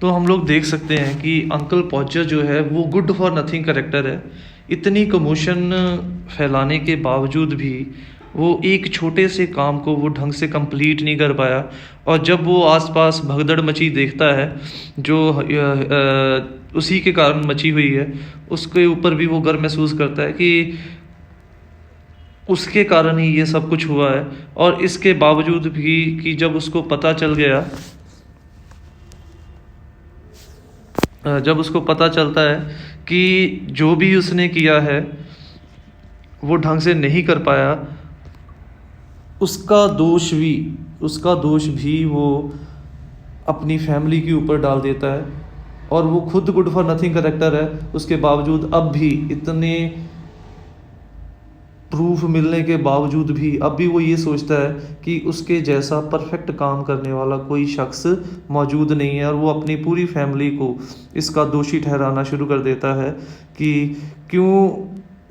तो हम लोग देख सकते हैं कि अंकल पॉचर जो है वो गुड फॉर नथिंग करेक्टर है। इतनी कमोशन फैलाने के बावजूद भी वो एक छोटे से काम को वो ढंग से कंप्लीट नहीं कर पाया। और जब वो आसपास भगदड़ मची देखता है जो उसी के कारण मची हुई है, उसके ऊपर भी वो गर्व महसूस करता है कि उसके कारण ही ये सब कुछ हुआ है। और इसके बावजूद भी कि जब उसको पता चल गया, जब उसको पता चलता है कि जो भी उसने किया है वो ढंग से नहीं कर पाया, उसका दोष भी वो अपनी फैमिली के ऊपर डाल देता है। और वो खुद गुड फॉर नथिंग करेक्टर है, उसके बावजूद अब भी इतने प्रूफ मिलने के बावजूद भी अब भी वो ये सोचता है कि उसके जैसा परफेक्ट काम करने वाला कोई शख्स मौजूद नहीं है। और वो अपनी पूरी फैमिली को इसका दोषी ठहराना शुरू कर देता है कि क्यों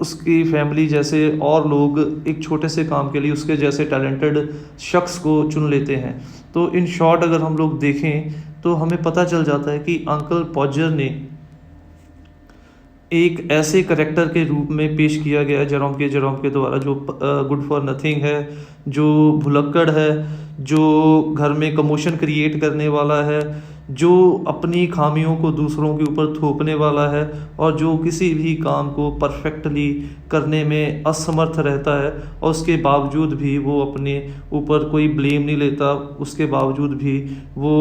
उसकी फैमिली जैसे और लोग एक छोटे से काम के लिए उसके जैसे टैलेंटेड शख्स को चुन लेते हैं। तो इन शॉर्ट अगर हम लोग देखें तो हमें पता चल जाता है कि अंकल पॉजर ने एक ऐसे करेक्टर के रूप में पेश किया गया है जेरोम के द्वारा, जो गुड फॉर नथिंग है, जो भुलक्कड़ है, जो घर में कमोशन क्रिएट करने वाला है, जो अपनी खामियों को दूसरों के ऊपर थोपने वाला है, और जो किसी भी काम को परफेक्टली करने में असमर्थ रहता है। और उसके बावजूद भी वो अपने ऊपर कोई ब्लेम नहीं लेता, उसके बावजूद भी वो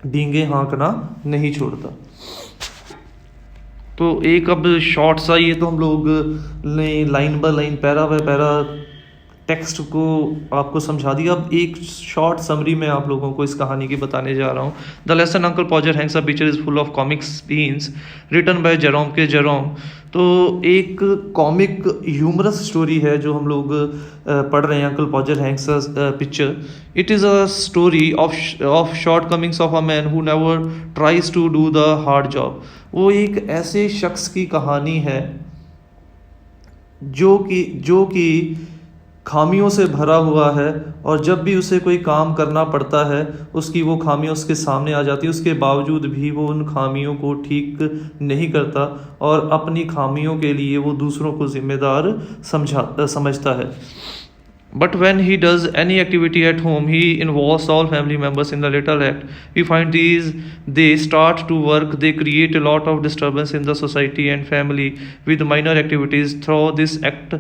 डींगे हाँकना नहीं छोड़ता। तो एक अब शॉर्ट सा ये तो हम लोग ने line by line para by para text को आपको समझा दिया। अब एक शॉर्ट समरी मैं आप लोगों को इस कहानी की बताने जा रहा हूँ। The lesson uncle Podger hangs a picture is full of comic scenes written by Jerome. तो एक कॉमिक ह्यूमरस स्टोरी है जो हम लोग पढ़ रहे हैं, uncle Podger hangs picture. It is a story of shortcomings of a man who never tries to do the hard job. वो एक ऐसे शख्स की कहानी है जो कि खामियों से भरा हुआ है, और जब भी उसे कोई काम करना पड़ता है उसकी वो खामियां उसके सामने आ जाती है। उसके बावजूद भी वो उन खामियों को ठीक नहीं करता और अपनी खामियों के लिए वो दूसरों को जिम्मेदार समझता है। But when he does any activity at home, he involves all family members in the little act. We find they start to work, they create a lot of disturbance in the society and family with minor activities. Through this act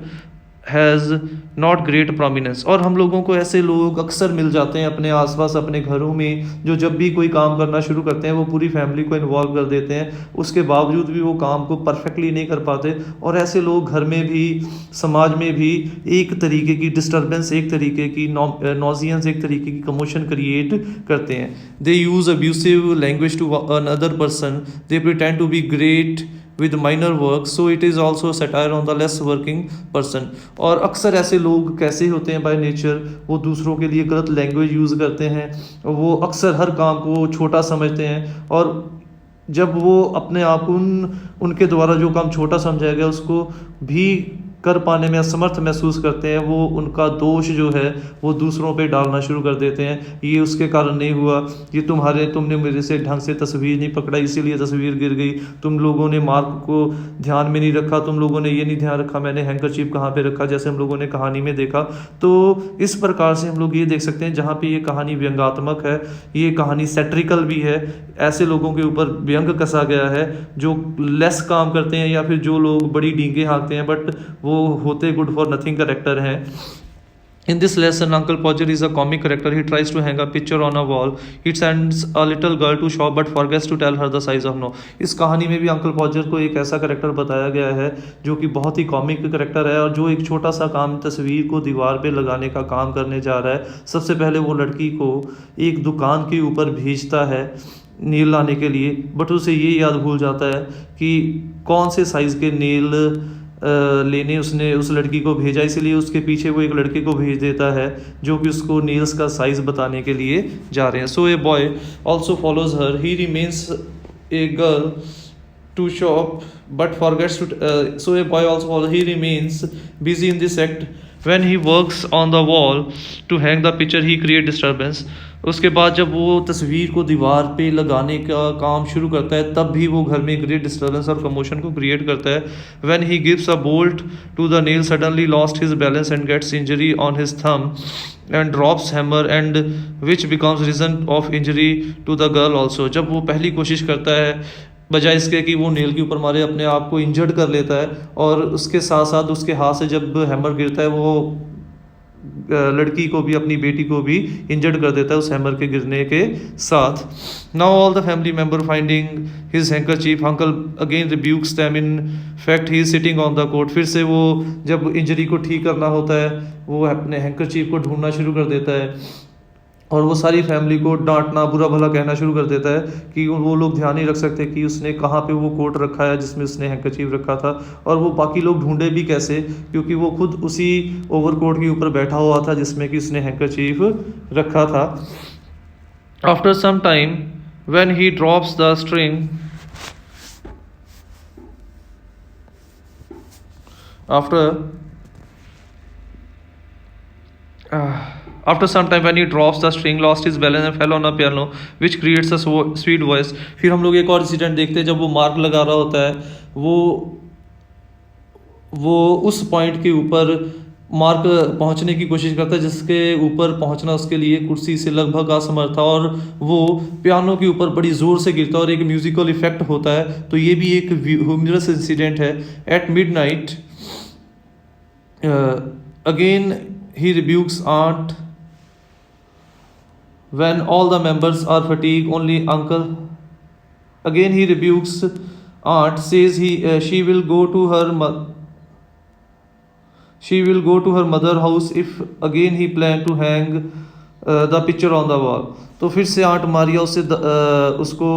has not great prominence. और हम लोगों को ऐसे लोग अक्सर मिल जाते हैं अपने आसपास अपने घरों में, जो जब भी कोई काम करना शुरू करते हैं वो पूरी फैमिली को इन्वॉल्व कर देते हैं, उसके बावजूद भी वो काम को परफेक्टली नहीं कर पाते। और ऐसे लोग घर में भी समाज में भी एक तरीके की डिस्टर्बेंस, एक तरीके की नॉजियंस, एक तरीके की कमोशन क्रिएट करते हैं। They use abusive language to another person, they pretend to be great with minor work, so it is also a satire on the less working person। और अक्सर ऐसे लोग कैसे होते हैं बाय नेचर, वो दूसरों के लिए गलत लैंग्वेज यूज़ करते हैं, वो अक्सर हर काम को छोटा समझते हैं। और जब वो अपने आप उनके द्वारा जो काम छोटा समझाया गया उसको भी कर पाने में असमर्थ महसूस करते हैं, वो उनका दोष जो है वो दूसरों पे डालना शुरू कर देते हैं। ये उसके कारण नहीं हुआ, ये तुमने मेरे से ढंग से तस्वीर नहीं पकड़ा इसीलिए तस्वीर गिर गई, तुम लोगों ने मार्क को ध्यान में नहीं रखा, तुम लोगों ने ये नहीं ध्यान रखा मैंने हैंकरचीफ कहाँ पे रखा, जैसे हम लोगों ने कहानी में देखा। तो इस प्रकार से हम लोग ये देख सकते हैं, जहाँ पे ये कहानी व्यंग्यात्मक है, ये कहानी सैटरिकल भी है, ऐसे लोगों के ऊपर व्यंग कसा गया है जो लेस काम करते हैं या फिर जो लोग बड़ी डींगे हाँकते हैं बट वो होते गुड फॉर नथिंग करेक्टर हैं। In this lesson, Uncle Podger is a comic character. He tries to hang a picture on a wall. He sends a little girl to shop but forgets to tell her the size of no। इस कहानी में भी uncle पॉजर को एक ऐसा character बताया गया है जो कि बहुत ही कॉमिक करेक्टर है, और जो एक छोटा सा काम, तस्वीर को दीवार पे लगाने का काम करने जा रहा है। सबसे पहले वो लड़की को एक दुकान के ऊपर भेजता है नेल लाने के लिए, बट उसे ये याद भूल जाता है कि कौन से साइज़ के नेल लेने उसने उस लड़की को भेजा, इसलिए उसके पीछे वो एक लड़के को भेज देता है जो कि उसको नेल्स का साइज़ बताने के लिए जा रहे हैं। So a boy also follows her, he remains a girl to shop but forgets to so a boy also follows, he remains busy in this act When he works on the wall to hang the picture, he create disturbance. उसके बाद जब वो तस्वीर को दीवार पे लगाने का काम शुरू करता है तब भी वो घर में क्रिएट डिस्टर्बेंस और कमोशन को क्रिएट करता है. When he gives a bolt to the nail, suddenly lost his balance and gets injury on his thumb and drops hammer, and which becomes reason of injury to the girl also. जब वो पहली कोशिश करता है बजाय इसके कि वो नेल के ऊपर मारे, अपने आप को इंजर्ड कर लेता है और उसके साथ साथ उसके हाथ से जब हैमर गिरता है वो लड़की को भी, अपनी बेटी को भी इंजर्ड कर देता है उस हैमर के गिरने के साथ. Now all the family member finding his handkerchief, uncle again rebukes them. In fact he is sitting on the coat. फिर से वो जब इंजरी को ठीक करना होता है वो अपने हैंकरचीफ को ढूंढना शुरू कर देता है और वो सारी फैमिली को डांटना, बुरा भला कहना शुरू कर देता है कि वो लोग ध्यान नहीं रख सकते कि उसने कहाँ पे वो कोट रखा है जिसमें उसने हैंकरचीफ रखा था, और वो बाकी लोग ढूंढे भी कैसे क्योंकि वो खुद उसी ओवरकोट के ऊपर बैठा हुआ था जिसमें कि उसने हैंकरचीफ रखा था. After some time when he drops the string, After some time when he drops the string, lost his balance and fell on a piano, which creates a sweet voice. फिर हम लोग एक और इंसिडेंट देखते हैं जब वो मार्क लगा रहा होता है, वो उस पॉइंट के ऊपर मार्क पहुंचने की कोशिश करता है जिसके ऊपर पहुंचना उसके लिए कुर्सी से लगभग असमर्थ था, और वो पियानो के ऊपर बड़ी ज़ोर से गिरता है और एक म्यूजिकल इफेक्ट होता है. तो ये भी एक ह्यूमरस इंसिडेंट है. At midnight again he rebukes aunt when all the members are fatigued. Only uncle, again he rebukes aunt, says she will go to her mother house if again he plan to hang the picture on the wall. तो फिर से aunt Maria उसको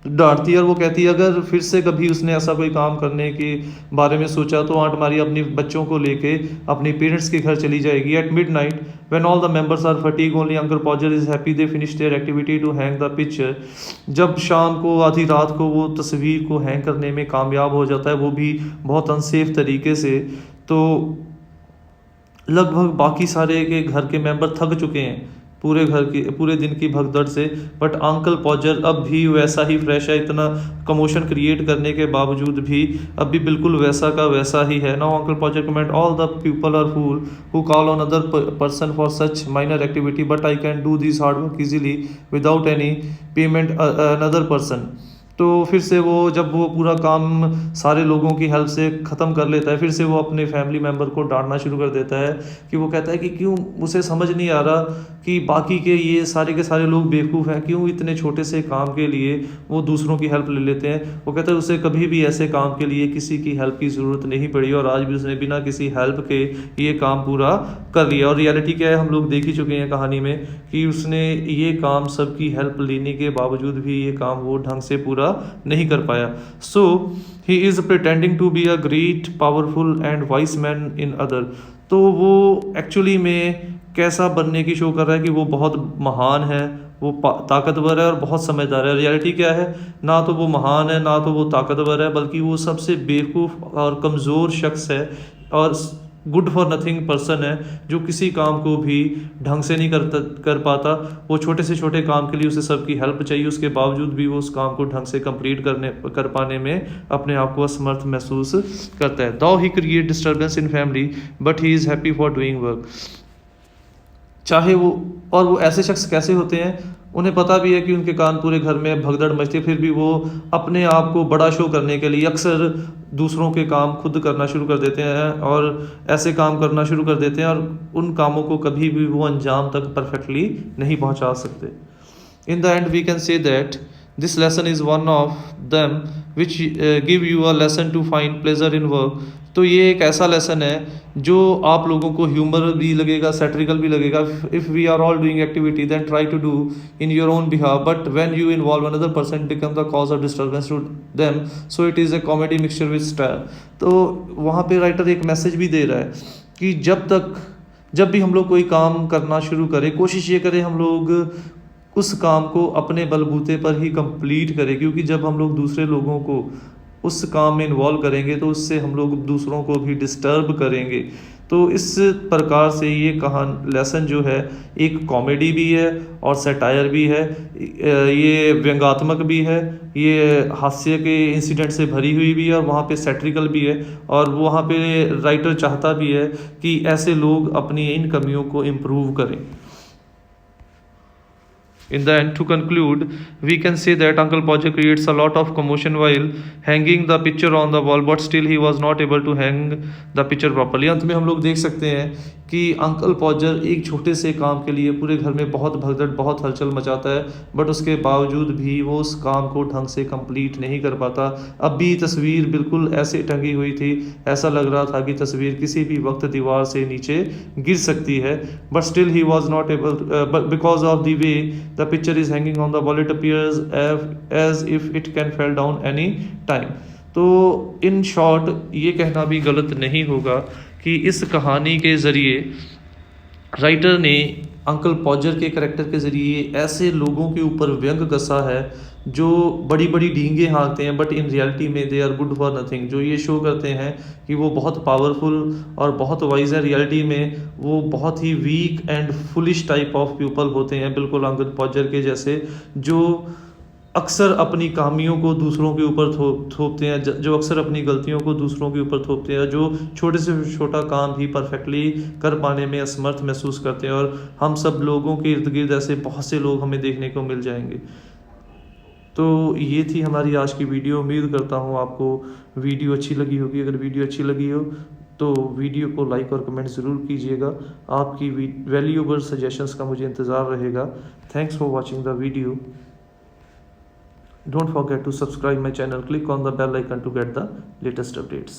डांटती है और वो कहती है अगर फिर से कभी उसने ऐसा कोई काम करने के बारे में सोचा तो आंट मारिया अपनी बच्चों को लेके अपनी पेरेंट्स के घर चली जाएगी. At midnight when all the members are fatigue, only uncle Podger is happy they finish their activity to hang the picture. जब शाम को आधी रात को वो तस्वीर को हैंग करने में कामयाब हो जाता है, वो भी बहुत अनसेफ तरीके से, तो लगभग बाकी सारे के घर के मेंबर थक चुके हैं पूरे दिन की भगदड़ से, बट अंकल पॉजर अब भी वैसा ही फ्रेश है. इतना कमोशन क्रिएट करने के बावजूद भी अब भी बिल्कुल वैसा का वैसा ही है. Now uncle Podger comment, all the people are fool who call on other person for such minor activity, but I can do this hard work easily without any payment another person. तो फिर से वो जब वो पूरा काम सारे लोगों की हेल्प से ख़त्म कर लेता है, फिर से वो अपने फैमिली मेम्बर को डांटना शुरू कर देता है कि वो कहता है कि क्यों उसे समझ नहीं आ रहा कि बाकी के ये सारे लोग बेवकूफ़ हैं, क्यों इतने छोटे से काम के लिए वो दूसरों की हेल्प ले लेते हैं. वो कहता है उसे कभी भी ऐसे काम के लिए किसी की हेल्प की ज़रूरत नहीं पड़ी और आज भी उसने बिना किसी हेल्प के ये काम पूरा कर लिया. और रियलिटी क्या है, हम लोग देख ही चुके हैं कहानी में कि उसने ये काम सबकी हेल्प लेने के बावजूद भी ये काम वो ढंग से पूरा नहीं कर पाया. So he is pretending to be a great powerful and wise man in other. तो वो एक्चुअली में कैसा बनने की शो कर रहा है कि वो बहुत महान है, वो ताकतवर है और बहुत समझदार है. रियलिटी क्या है, ना तो वो महान है ना तो वो ताकतवर है, बल्कि वो सबसे बेवकूफ़ और कमज़ोर शख्स है और गुड फॉर नथिंग पर्सन है जो किसी काम को भी ढंग से नहीं कर पाता. वो छोटे से छोटे काम के लिए उसे सबकी हेल्प चाहिए, उसके बावजूद भी वो उस काम को ढंग से कंप्लीट कर पाने में अपने आप को असमर्थ महसूस करता है. दो he create disturbance in family but he is happy for doing work. चाहे वो ऐसे शख्स कैसे होते हैं, उन्हें पता भी है कि उनके कारण पूरे घर में भगदड़ मचती है, फिर भी वो अपने आप को बड़ा शो करने के लिए अक्सर दूसरों के काम खुद करना शुरू कर देते हैं और ऐसे काम करना शुरू कर देते हैं और उन कामों को कभी भी वो अंजाम तक परफेक्टली नहीं पहुंचा सकते. In the end we can say that this lesson is one of them which give you a lesson to find pleasure in work. तो ये एक ऐसा लेसन है जो आप लोगों को ह्यूमर भी लगेगा, सैटरिकल भी लगेगा. If we are all doing activity then try to do in your own behalf, but when you involve another person become the cause of disturbance to them, so it is a comedy mixture with style. तो वहाँ पे writer एक message भी दे रहा है कि जब भी हम लोग कोई काम करना शुरू करें, कोशिश ये करें हम लोग उस काम को अपने बलबूते पर ही कंप्लीट करें, क्योंकि जब हम लोग दूसरे लोगों को उस काम में इन्वॉल्व करेंगे तो उससे हम लोग दूसरों को भी डिस्टर्ब करेंगे. तो इस प्रकार से ये लेसन जो है एक कॉमेडी भी है और सैटायर भी है, ये व्यंग्यात्मक भी है, ये हास्य के इंसिडेंट से भरी हुई भी है और वहाँ पे सैटरिकल भी है। और वहाँ पे राइटर चाहता भी है कि ऐसे लोग अपनी इन कमियों को इम्प्रूव करें। In the end, to conclude, we can say that Uncle Podger creates a lot of commotion while hanging the picture on the wall, but still he was not able to hang the picture properly. अंत में हम लोग देख सकते हैं कि uncle पॉजर एक छोटे से काम के लिए पूरे घर में बहुत भगदड़, बहुत हलचल मचाता है, बट उसके बावजूद भी वो उस काम को ढंग से कंप्लीट नहीं कर पाता। अब भी तस्वीर बिल्कुल ऐसे टंगी हुई थी, ऐसा लग रहा था कि तस्वीर किसी भी वक्त दीवार से नीचे गिर सकती है, but still he was not able because of the way the picture is hanging on the wall, it appears as if it can fall down any time। तो इन शॉर्ट ये कहना भी गलत नहीं होगा कि इस कहानी के ज़रिए राइटर ने अंकल पॉजर के करैक्टर के ज़रिए ऐसे लोगों के ऊपर व्यंग कसा है जो बड़ी बड़ी डींगे हाँकते हैं, बट इन रियलिटी में they are good for nothing. जो ये शो करते हैं कि वो बहुत पावरफुल और बहुत वाइज है, रियलिटी में वो बहुत ही weak and foolish type of people होते हैं, बिल्कुल अंकल पॉजर के जैसे, जो अक्सर अपनी खामियों को दूसरों के ऊपर थोपते हैं, जो अक्सर अपनी गलतियों को दूसरों के ऊपर थोपते हैं, जो छोटे से छोटा काम भी परफेक्टली कर पाने में असमर्थ महसूस करते हैं। और हम सब लोगों के इर्द गिर्द ऐसे बहुत से लोग हमें देखने को मिल जाएंगे। तो ये थी हमारी आज की वीडियो। उम्मीद करता हूँ आपको वीडियो अच्छी लगी होगी। अगर वीडियो अच्छी लगी हो तो वीडियो को लाइक और कमेंट ज़रूर कीजिएगा। आपकी वैल्यूएबल सजेशंस का मुझे इंतज़ार रहेगा। Thanks for watching the video. Don't forget to subscribe my channel. Click on the bell icon to get the latest updates.